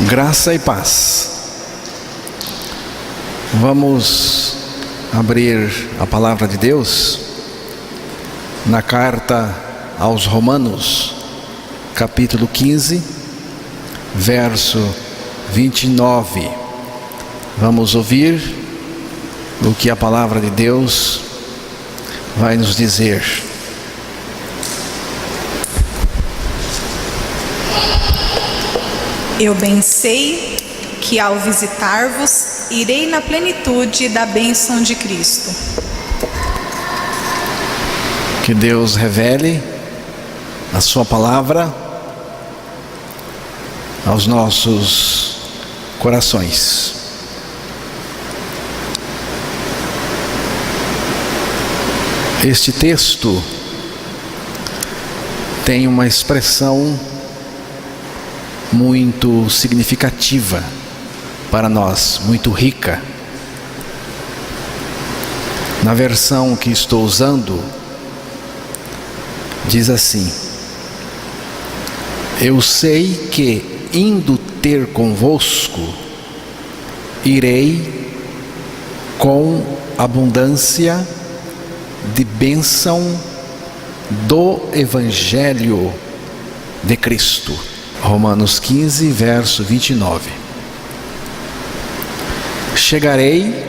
Graça e paz. Vamos abrir a palavra de Deus na carta aos Romanos, capítulo 15, verso 29. Vamos ouvir o que a palavra de Deus vai nos dizer. Eu bem sei que ao visitar-vos, irei na plenitude da bênção de Cristo. Que Deus revele a sua palavra aos nossos corações. Este texto tem uma expressão muito significativa para nós, muito rica. Na versão que estou usando, diz assim: eu sei que, indo ter convosco, irei com abundância de bênção do Evangelho de Cristo. Romanos 15, verso 29. Chegarei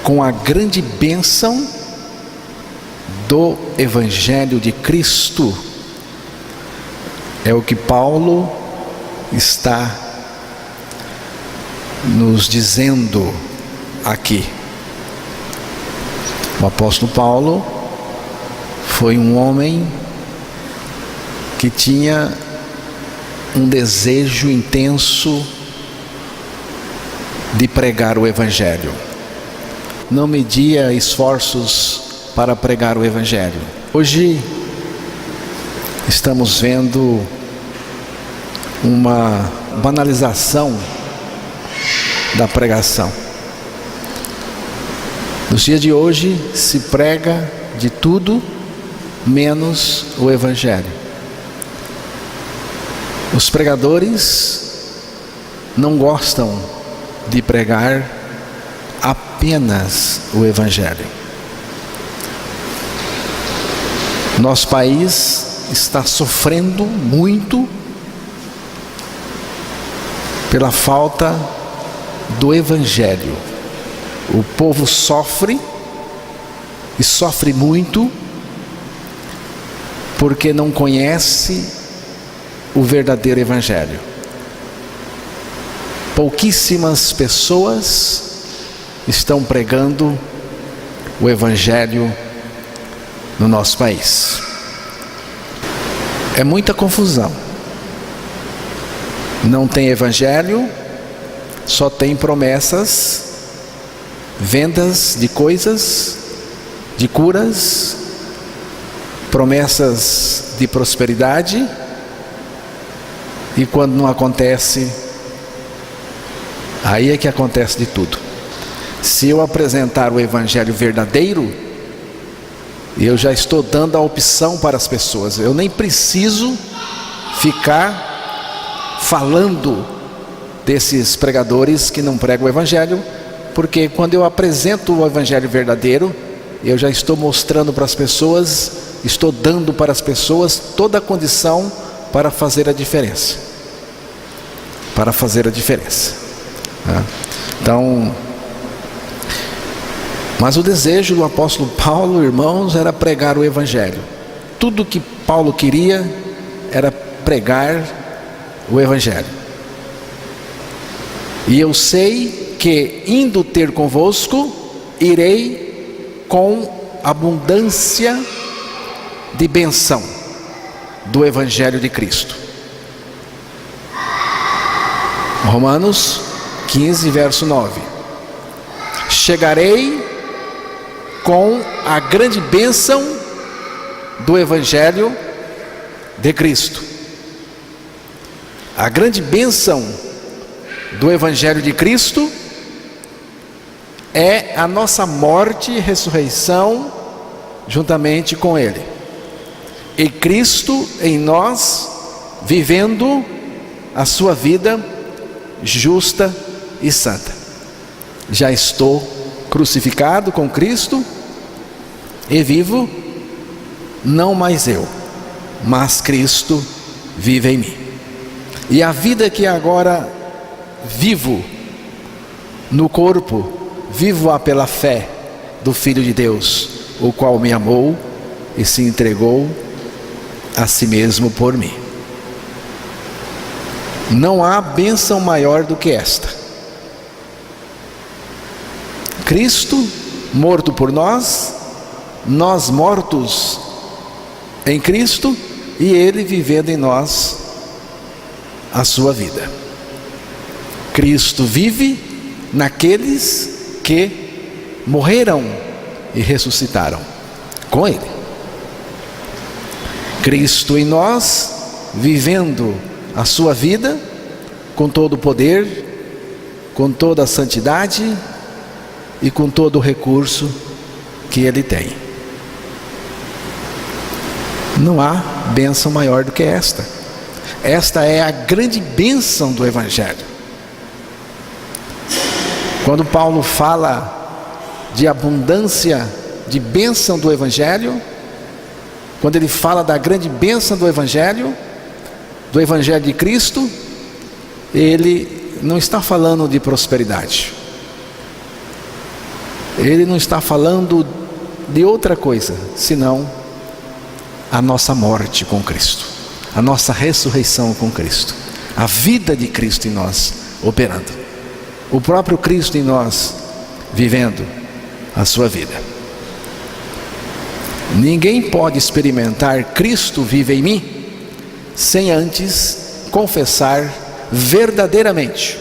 com a grande bênção do Evangelho de Cristo. É o que Paulo está nos dizendo aqui. O apóstolo Paulo foi um homem que tinha um desejo intenso de pregar o Evangelho. Não media esforços para pregar o Evangelho. Hoje estamos vendo uma banalização da pregação. Nos dias de hoje se prega de tudo menos o Evangelho. Os pregadores não gostam de pregar apenas o Evangelho. Nosso país está sofrendo muito pela falta do Evangelho. O povo sofre, e sofre muito, porque não conhece o verdadeiro Evangelho. Pouquíssimas pessoas estão pregando o Evangelho no nosso país. É muita confusão. Não tem Evangelho, só tem promessas, vendas de coisas, de curas, promessas de prosperidade. E quando não acontece, aí é que acontece de tudo. Se eu apresentar o Evangelho verdadeiro, eu já estou dando a opção para as pessoas. Eu nem preciso ficar falando desses pregadores que não pregam o Evangelho, porque quando eu apresento o Evangelho verdadeiro, eu já estou mostrando para as pessoas, estou dando para as pessoas toda a condição para fazer a diferença. Para fazer a diferença. Então, mas o desejo do apóstolo Paulo, irmãos, era pregar o Evangelho. Tudo que Paulo queria era pregar o Evangelho. E eu sei que, indo ter convosco, irei com abundância de bênção do Evangelho de Cristo. Romanos 15, verso 9. Chegarei com a grande bênção do Evangelho de Cristo. A grande bênção do Evangelho de Cristo é a nossa morte e ressurreição juntamente com Ele. E Cristo em nós, vivendo a sua vida justa e santa. Já estou crucificado com Cristo e vivo, não mais eu, mas Cristo vive em mim. E a vida que agora vivo no corpo, vivo-a pela fé do Filho de Deus, o qual me amou e se entregou a si mesmo por mim. Não há bênção maior do que esta. Cristo morto por nós, nós mortos em Cristo e Ele vivendo em nós a sua vida. Cristo vive naqueles que morreram e ressuscitaram com Ele. Cristo em nós, vivendo a sua vida com todo o poder, com toda a santidade e com todo o recurso que Ele tem. Não há bênção maior do que esta. Esta é a grande bênção do Evangelho. Quando Paulo fala de abundância de bênção do Evangelho, quando ele fala da grande bênção do Evangelho de Cristo, ele não está falando de prosperidade. Ele não está falando de outra coisa, senão a nossa morte com Cristo, a nossa ressurreição com Cristo, a vida de Cristo em nós operando, o próprio Cristo em nós vivendo a sua vida. Ninguém pode experimentar Cristo vive em mim sem antes confessar verdadeiramente: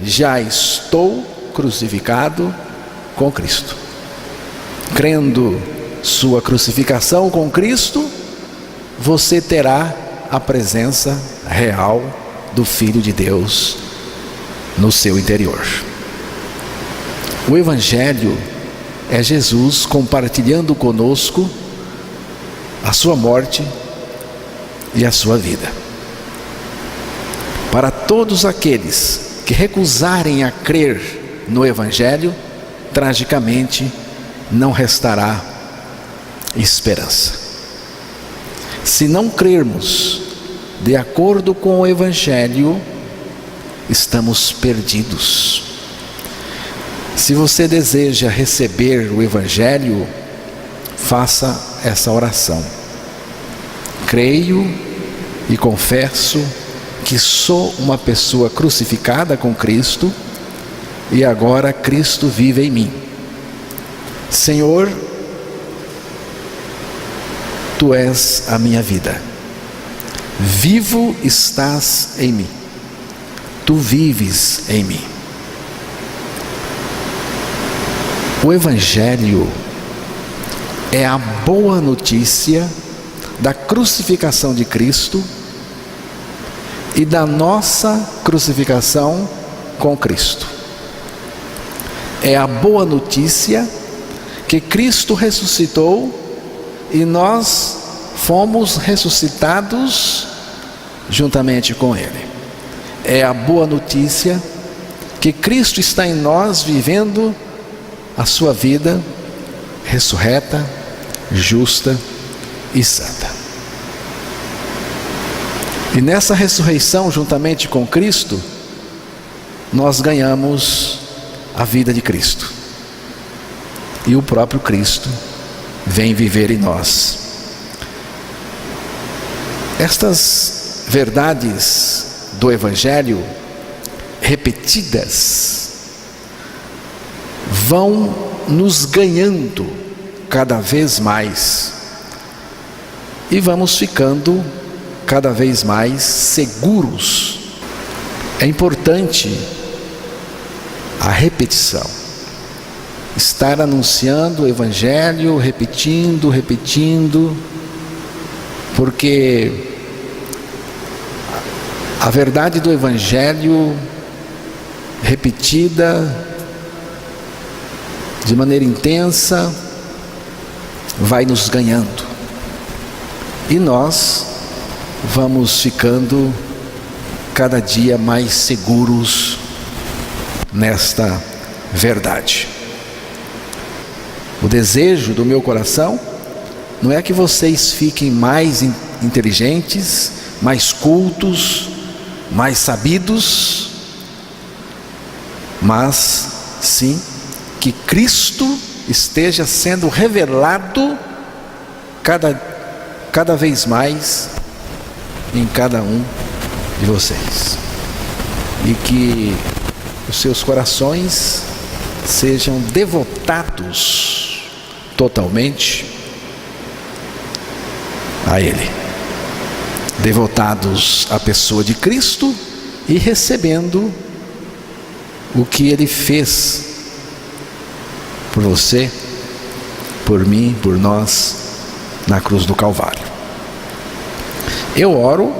já estou crucificado com Cristo. Crendo sua crucificação com Cristo, você terá a presença real do Filho de Deus no seu interior. O Evangelho é Jesus compartilhando conosco a sua morte e a sua vida. Para todos aqueles que recusarem a crer no Evangelho, tragicamente não restará esperança. Se não crermos de acordo com o Evangelho, estamos perdidos. Se você deseja receber o Evangelho, faça essa oração: creio e confesso que sou uma pessoa crucificada com Cristo e agora Cristo vive em mim. Senhor, Tu és a minha vida. Vivo estás em mim. Tu vives em mim. O Evangelho é a boa notícia da crucificação de Cristo e da nossa crucificação com Cristo. É a boa notícia que Cristo ressuscitou e nós fomos ressuscitados juntamente com Ele. É a boa notícia que Cristo está em nós vivendo a sua vida ressurreta, justa e santa. E nessa ressurreição, juntamente com Cristo, nós ganhamos a vida de Cristo. E o próprio Cristo vem viver em nós. Estas verdades do Evangelho, repetidas, vão nos ganhando cada vez mais e vamos ficando cada vez mais seguros. É importante a repetição, estar anunciando o Evangelho, repetindo, porque a verdade do Evangelho repetida de maneira intensa vai nos ganhando e nós vamos ficando cada dia mais seguros nesta verdade. O desejo do meu coração não é que vocês fiquem mais inteligentes, mais cultos, mais sabidos, mas sim que Cristo esteja sendo revelado cada vez mais em cada um de vocês, e que os seus corações sejam devotados totalmente a Ele, devotados à pessoa de Cristo e recebendo o que Ele fez por você, por mim, por nós, na cruz do Calvário. Eu oro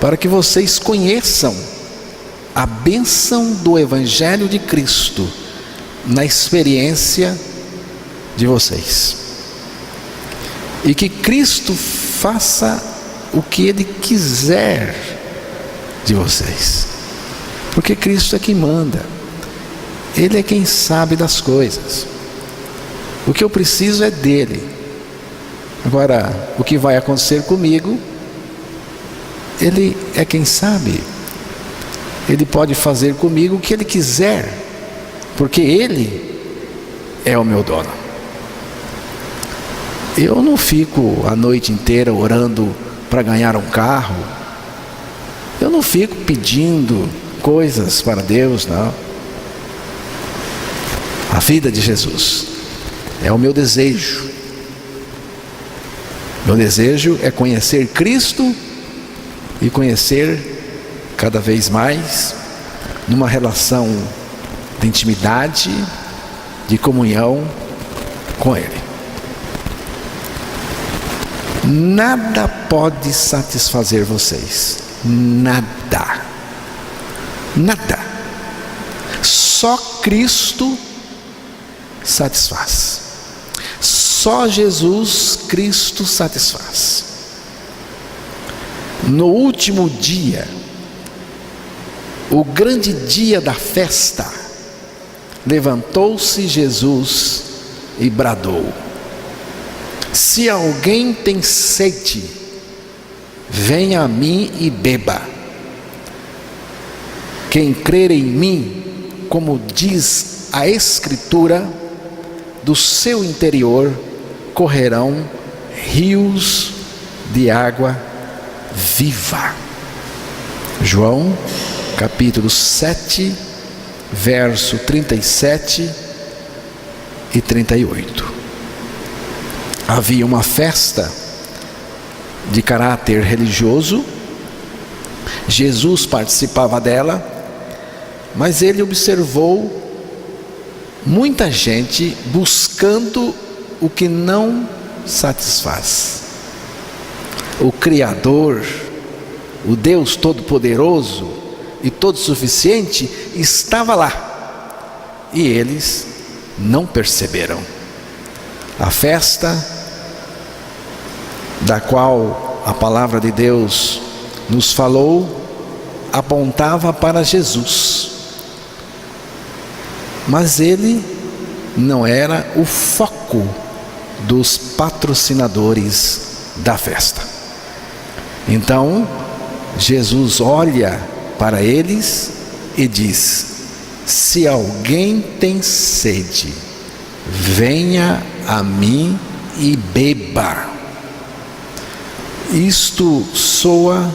para que vocês conheçam a bênção do Evangelho de Cristo na experiência de vocês, e que Cristo faça o que Ele quiser de vocês, porque Cristo é quem manda, Ele é quem sabe das coisas. O que eu preciso é dele. Agora, o que vai acontecer comigo, Ele é quem sabe. Ele pode fazer comigo o que Ele quiser, porque Ele é o meu dono. Eu não fico a noite inteira orando para ganhar um carro. Eu não fico pedindo coisas para Deus, não. A vida de Jesus é o meu desejo. Meu desejo é conhecer Cristo e conhecer cada vez mais numa relação de intimidade, de comunhão com Ele. Nada pode satisfazer vocês. Nada. Nada. Só Cristo satisfaz. Só Jesus Cristo satisfaz. No último dia, o grande dia da festa, levantou-se Jesus e bradou: se alguém tem sede, venha a mim e beba. Quem crer em mim, como diz a Escritura, do seu interior correrão rios de água viva. João capítulo 7, verso 37 e 38. Havia uma festa de caráter religioso, Jesus participava dela, mas ele observou muita gente buscando o que não satisfaz. O Criador, o Deus Todo-Poderoso e Todo-Suficiente estava lá, e eles não perceberam. A festa da qual a palavra de Deus nos falou apontava para Jesus, mas ele não era o foco dos patrocinadores da festa. Então Jesus olha para eles e diz: se alguém tem sede, venha a mim e beba. Isto soa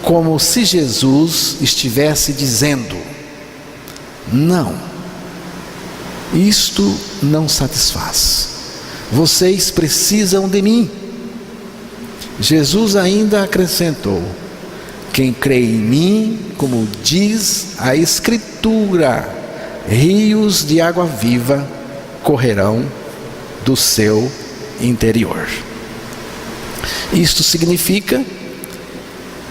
como se Jesus estivesse dizendo: não, isto não satisfaz, vocês precisam de mim. Jesus ainda acrescentou: quem crê em mim, como diz a Escritura, rios de água viva correrão do seu interior. Isto significa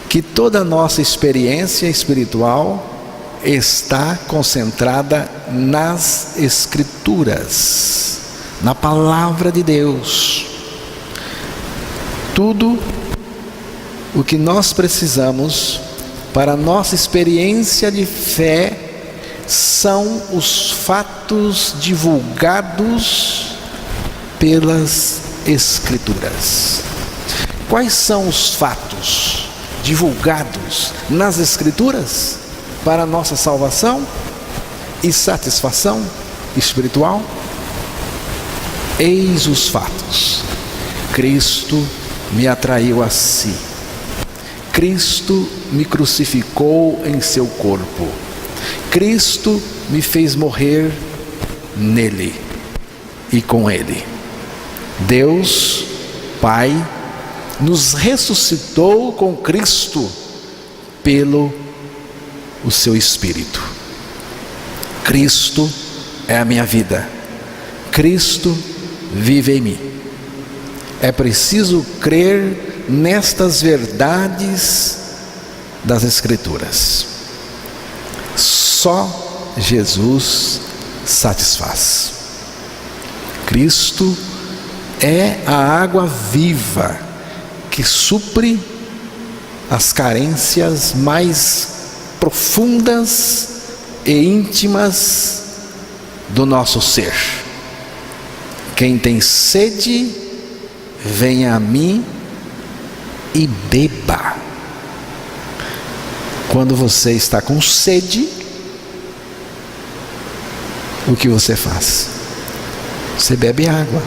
que toda a nossa experiência espiritual está concentrada nas Escrituras, na palavra de Deus. Tudo o que nós precisamos para a nossa experiência de fé são os fatos divulgados pelas Escrituras. Quais são os fatos divulgados nas Escrituras para a nossa salvação e satisfação espiritual? Eis os fatos. Cristo me atraiu a si. Cristo me crucificou em seu corpo. Cristo me fez morrer nele e com ele. Deus, Pai, nos ressuscitou com Cristo pelo o seu Espírito. Cristo é a minha vida. Cristo vive em mim. É preciso crer nestas verdades das Escrituras. Só Jesus satisfaz. Cristo é a água viva que supre as carências mais profundas e íntimas do nosso ser. Quem tem sede, venha a mim e beba. Quando você está com sede, o que você faz? Você bebe água.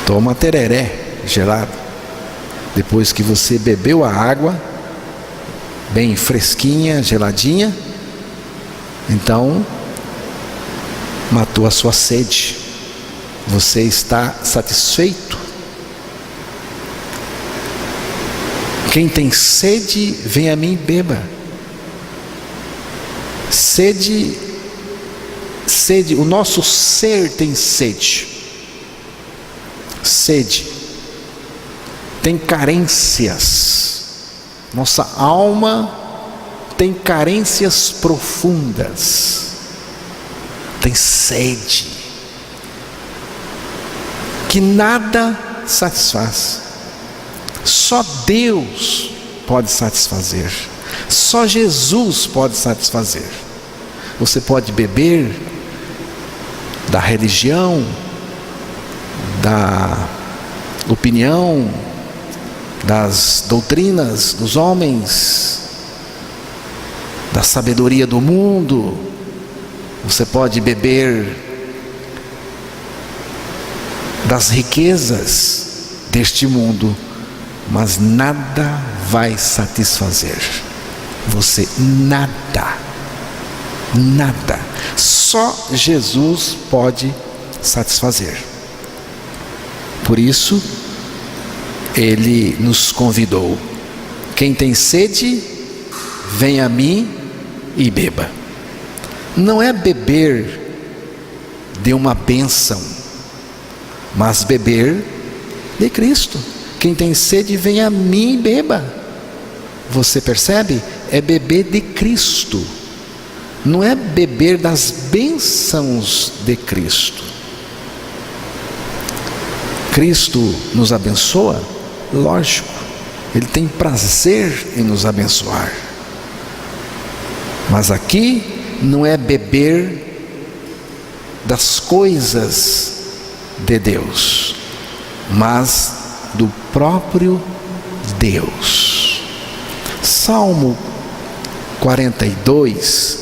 Toma tereré gelado. Depois que você bebeu a água, bem fresquinha, geladinha, então matou a sua sede. Você está satisfeito. Quem tem sede, vem a mim e beba. Sede, o nosso ser tem sede. Sede. Tem carências. Nossa alma tem carências profundas. Tem sede. Que nada satisfaz. Só Deus pode satisfazer. Só Jesus pode satisfazer. Você pode beber da religião, da opinião, das doutrinas dos homens, da sabedoria do mundo. Você pode beber das riquezas deste mundo, mas nada vai satisfazer você. Nada. Só Jesus pode satisfazer. Por isso, Ele nos convidou: quem tem sede, venha a mim e beba. Não é beber de uma bênção, mas beber de Cristo. Quem tem sede, venha a mim e beba. Você percebe? É beber de Cristo. Não é beber das bênçãos de Cristo. Cristo nos abençoa? Lógico, Ele tem prazer em nos abençoar. Mas aqui não é beber das coisas de Deus, mas do próprio Deus. Salmo 42,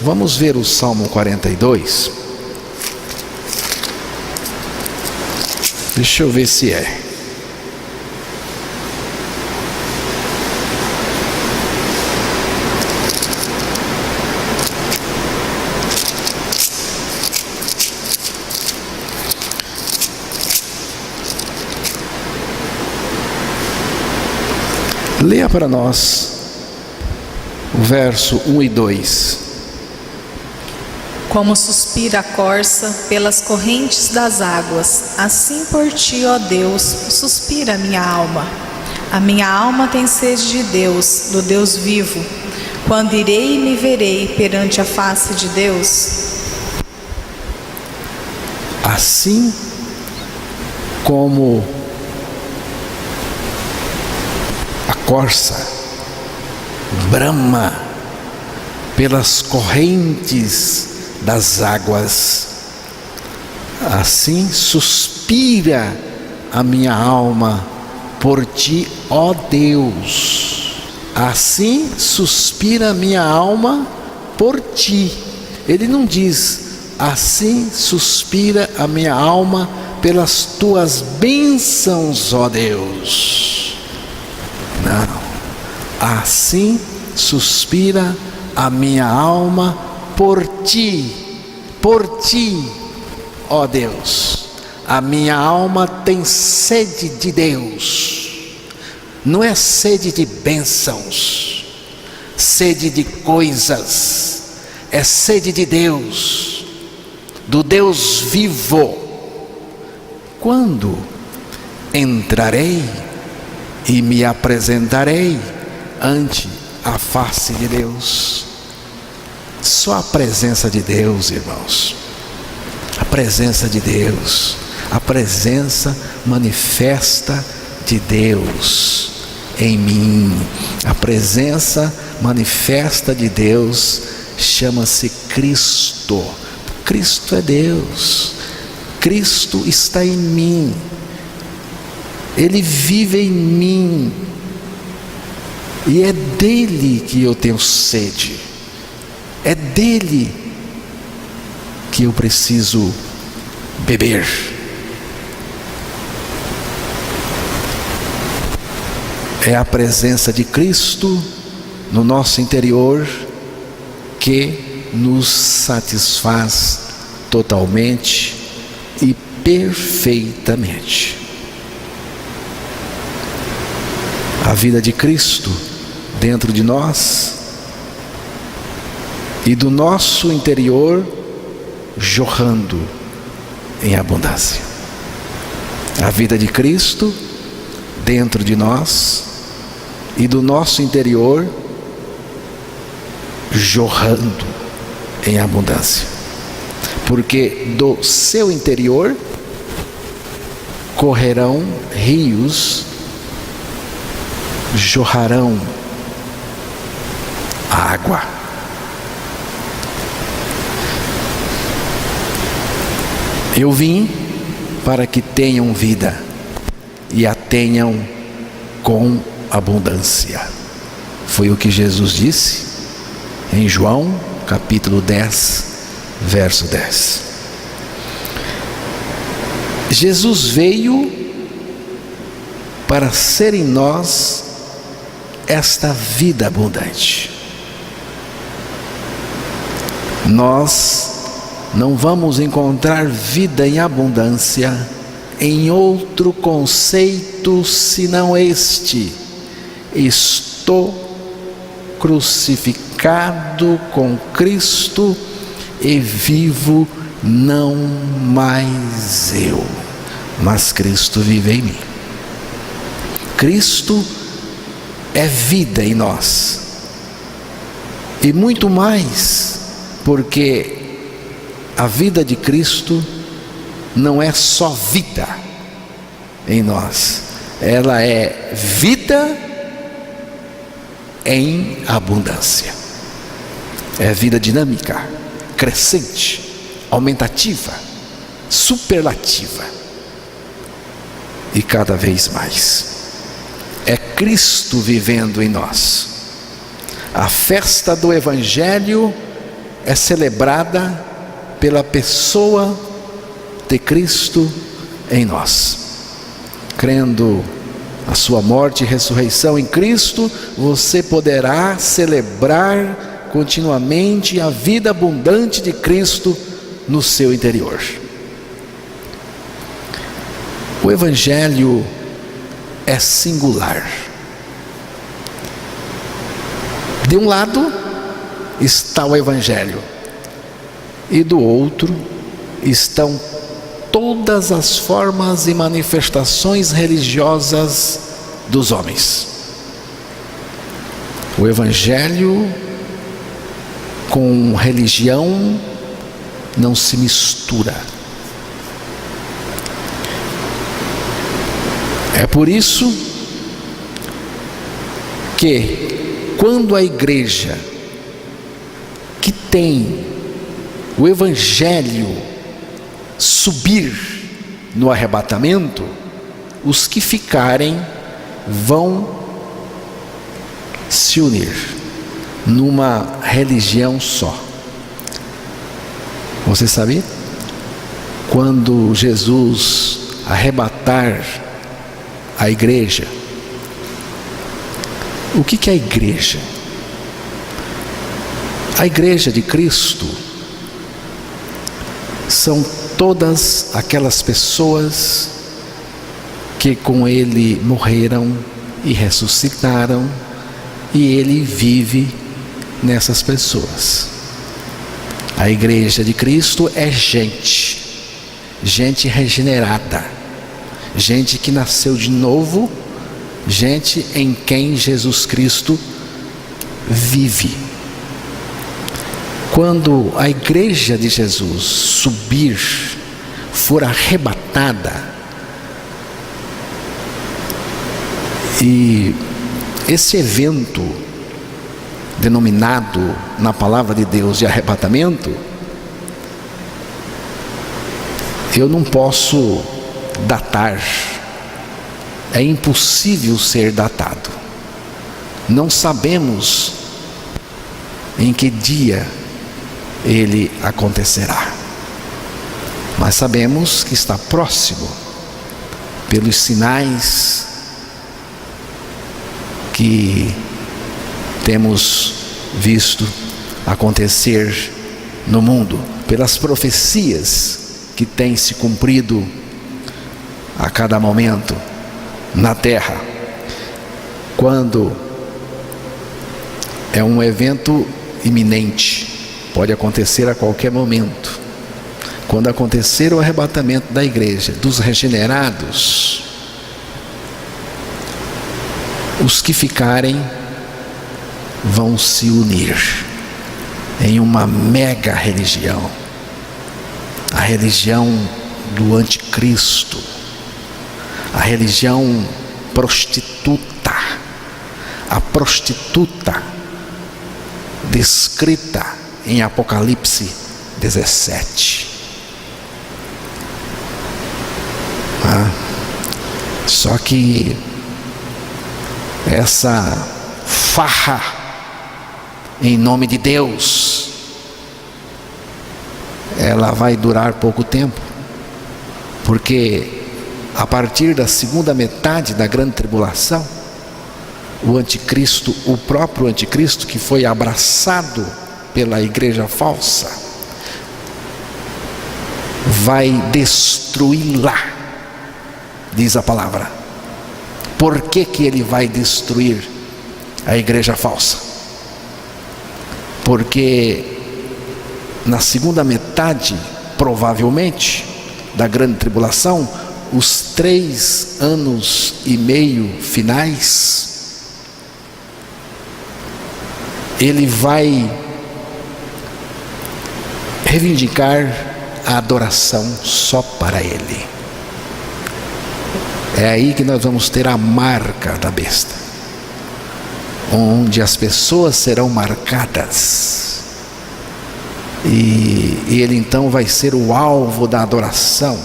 vamos ver o Salmo 42. Deixa eu ver se é. Leia para nós o verso 1 e 2. Como suspira a corça pelas correntes das águas, assim por ti, ó Deus, suspira a minha alma. A minha alma tem sede de Deus, do Deus vivo. Quando irei e me verei perante a face de Deus? Assim como a corça brama pelas correntes das águas. Assim suspira a minha alma por ti, ó Deus. Assim suspira a minha alma por ti. Ele não diz: assim suspira a minha alma pelas tuas bênçãos, ó Deus. Não. Assim suspira a minha alma por ti, ó Deus. A minha alma tem sede de Deus. Não é sede de bênçãos, sede de coisas, é sede de Deus, do Deus vivo. Quando entrarei e me apresentarei ante a face de Deus? Só a presença de Deus, irmãos. A presença de Deus, a presença manifesta de Deus em mim. A presença manifesta de Deus chama-se Cristo. Cristo é Deus. Cristo está em mim. Ele vive em mim. E é dele que eu tenho sede. É dele que eu preciso beber. É a presença de Cristo no nosso interior que nos satisfaz totalmente e perfeitamente. A vida de Cristo dentro de nós e do nosso interior jorrando em abundância. A vida de Cristo dentro de nós e do nosso interior jorrando em abundância. Porque do seu interior correrão rios, jorrarão água. Eu vim para que tenham vida e a tenham com abundância. Foi o que Jesus disse em João capítulo 10, verso 10. Jesus veio para ser em nós esta vida abundante. Nós não vamos encontrar vida em abundância em outro conceito senão este: estou crucificado com Cristo e vivo não mais eu, mas Cristo vive em mim. Cristo é vida em nós, e muito mais, porque a vida de Cristo não é só vida em nós, ela é vida em abundância. É vida dinâmica, crescente, aumentativa, superlativa e cada vez mais. É Cristo vivendo em nós. A festa do Evangelho é celebrada pela pessoa de Cristo em nós. Crendo a sua morte e ressurreição em Cristo, você poderá celebrar continuamente a vida abundante de Cristo no seu interior. O Evangelho é singular. De um lado está o Evangelho, e do outro estão todas as formas e manifestações religiosas dos homens. O Evangelho com religião não se mistura. É por isso que quando a igreja que tem o evangelho subir no arrebatamento, os que ficarem vão se unir numa religião só. Você sabia? Quando Jesus arrebatar a igreja, o que é a igreja? A igreja de Cristo são todas aquelas pessoas que com Ele morreram e ressuscitaram, e Ele vive nessas pessoas. A igreja de Cristo é gente regenerada, gente que nasceu de novo, gente em quem Jesus Cristo vive. Quando a igreja de Jesus subir, for arrebatada, e esse evento denominado na palavra de Deus de arrebatamento, eu não posso datar, é impossível ser datado. Não sabemos em que dia ele acontecerá, mas sabemos que está próximo pelos sinais que temos visto acontecer no mundo, pelas profecias que têm se cumprido a cada momento na terra. Quando é um evento iminente, pode acontecer a qualquer momento. Quando acontecer o arrebatamento da igreja, dos regenerados, os que ficarem vão se unir em uma mega religião, a religião do anticristo, a religião prostituta, a prostituta descrita em Apocalipse 17. Só que essa farra em nome de Deus, ela vai durar pouco tempo, porque a partir da segunda metade da grande tribulação, o anticristo, o próprio anticristo, que foi abraçado pela igreja falsa, vai destruí-la, diz a palavra. Por que ele vai destruir a igreja falsa? Porque na segunda metade, provavelmente, da grande tribulação, os 3 anos e meio finais, ele vai reivindicar a adoração só para ele. É aí que nós vamos ter a marca da besta, onde as pessoas serão marcadas, e ele então vai ser o alvo da adoração,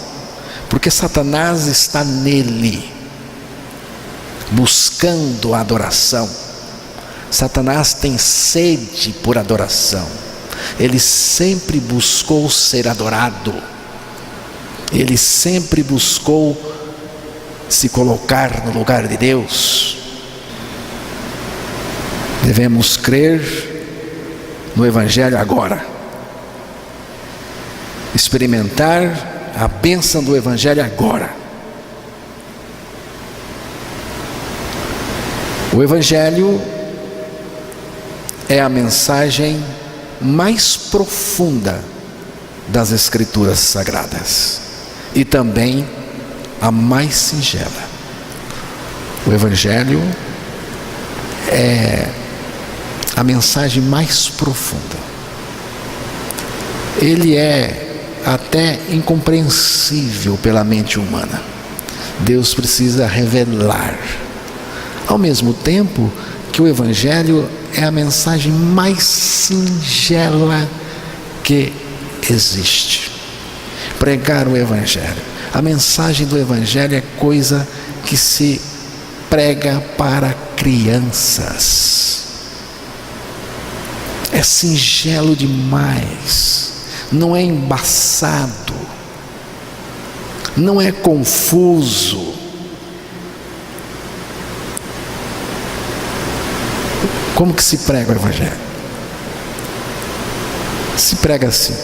porque Satanás está nele, buscando a adoração. Satanás tem sede por adoração, ele sempre buscou ser adorado, ele sempre buscou se colocar no lugar de Deus. Devemos crer no Evangelho agora, experimentar a bênção do Evangelho agora. O Evangelho é a mensagem mais profunda das Escrituras Sagradas e também a mais singela. O Evangelho é a mensagem mais profunda. Ele é até incompreensível pela mente humana. Deus precisa revelar. Ao mesmo tempo que o Evangelho é a mensagem mais singela que existe. Pregar o Evangelho. A mensagem do Evangelho é coisa que se prega para crianças. É singelo demais. Não é embaçado. Não é confuso. Como que se prega o Evangelho? Se prega assim.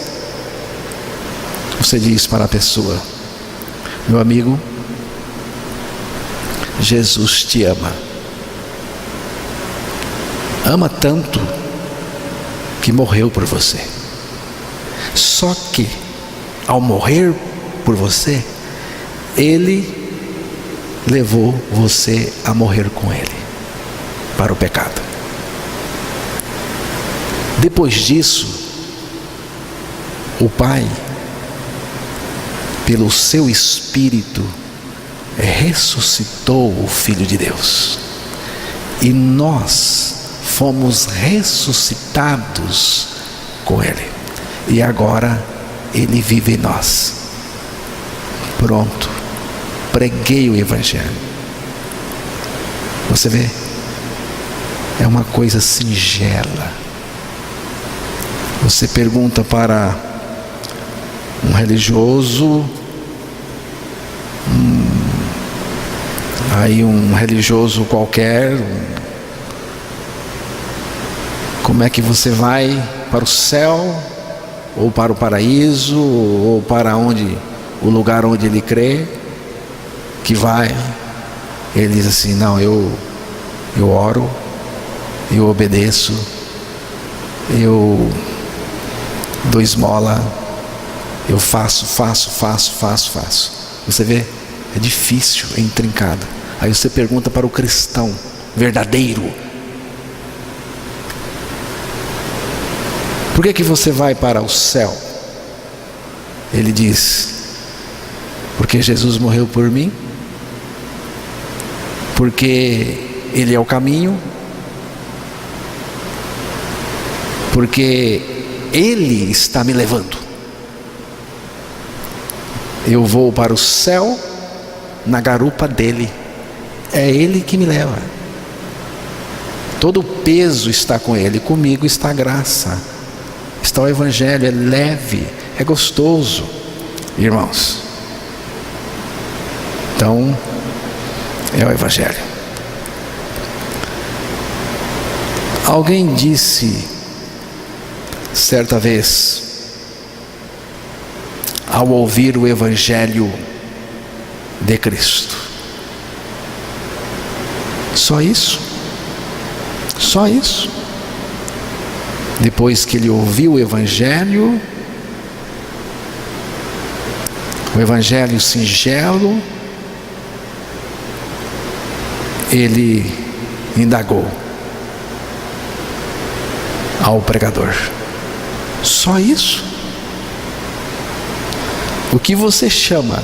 Você diz para a pessoa: meu amigo, Jesus te ama. Ama tanto que morreu por você. Só que, ao morrer por você, Ele levou você a morrer com Ele para o pecado. Depois disso, o Pai, pelo seu Espírito, ressuscitou o Filho de Deus. E nós fomos ressuscitados com Ele. E agora Ele vive em nós. Pronto. Preguei o Evangelho. Você vê? É uma coisa singela. Você pergunta para um religioso, aí um religioso qualquer, como é que você vai para o céu, ou para o paraíso, ou para onde, o lugar onde ele crê que vai. Ele diz assim: não, eu oro, eu obedeço, eu dou esmola, eu faço. Você vê? É difícil, é intrincado. Aí você pergunta para o cristão verdadeiro: por que você vai para o céu? Ele diz: porque Jesus morreu por mim, porque Ele é o caminho, porque Ele está me levando. Eu vou para o céu na garupa dele. É Ele que me leva. Todo o peso está com Ele. Comigo está a graça, está o Evangelho. É leve, é gostoso, irmãos. Então, é o Evangelho. Alguém disse certa vez, ao ouvir o Evangelho de Cristo: só isso? Só isso? Depois que ele ouviu o Evangelho singelo, ele indagou ao pregador: só isso? O que você chama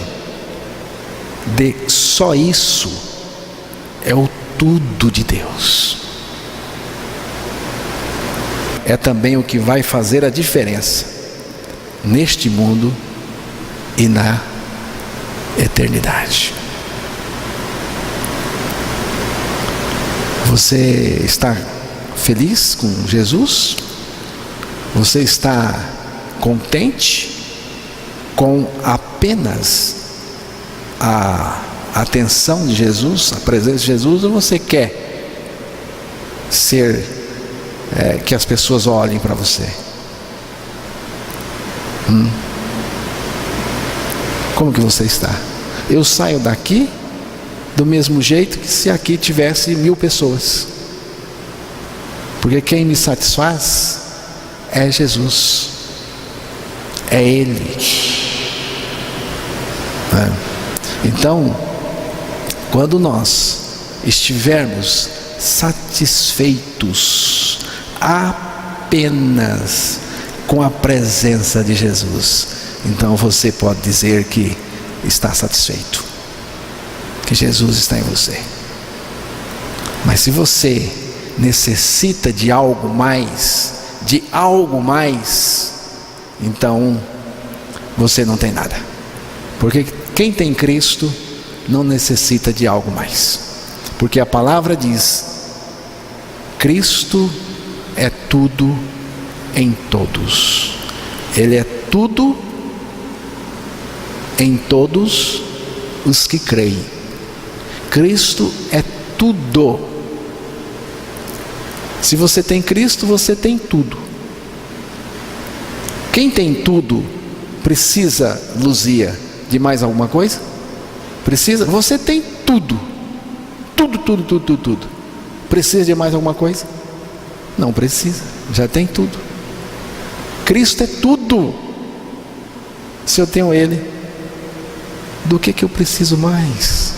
de só isso é o tudo de Deus. É também o que vai fazer a diferença neste mundo e na eternidade. Você está feliz com Jesus? Você está contente com apenas a atenção de Jesus, a presença de Jesus, ou você quer ser que as pessoas olhem para você? Como que você está? Eu saio daqui do mesmo jeito que se aqui tivesse 1000 pessoas, porque quem me satisfaz é Jesus, é Ele. Então, quando nós estivermos satisfeitos apenas com a presença de Jesus, então você pode dizer que está satisfeito, que Jesus está em você. Mas se você necessita de algo mais, então você não tem nada. Porque quem tem Cristo não necessita de algo mais. Porque a palavra diz: Cristo é tudo em todos. Ele é tudo em todos os que creem. Cristo é tudo. Se você tem Cristo, você tem tudo. Quem tem tudo precisa, Luzia, de mais alguma coisa? Precisa? Você tem tudo. Tudo. Precisa de mais alguma coisa? Não precisa, já tem tudo. Cristo é tudo. Se eu tenho Ele, do que eu preciso mais?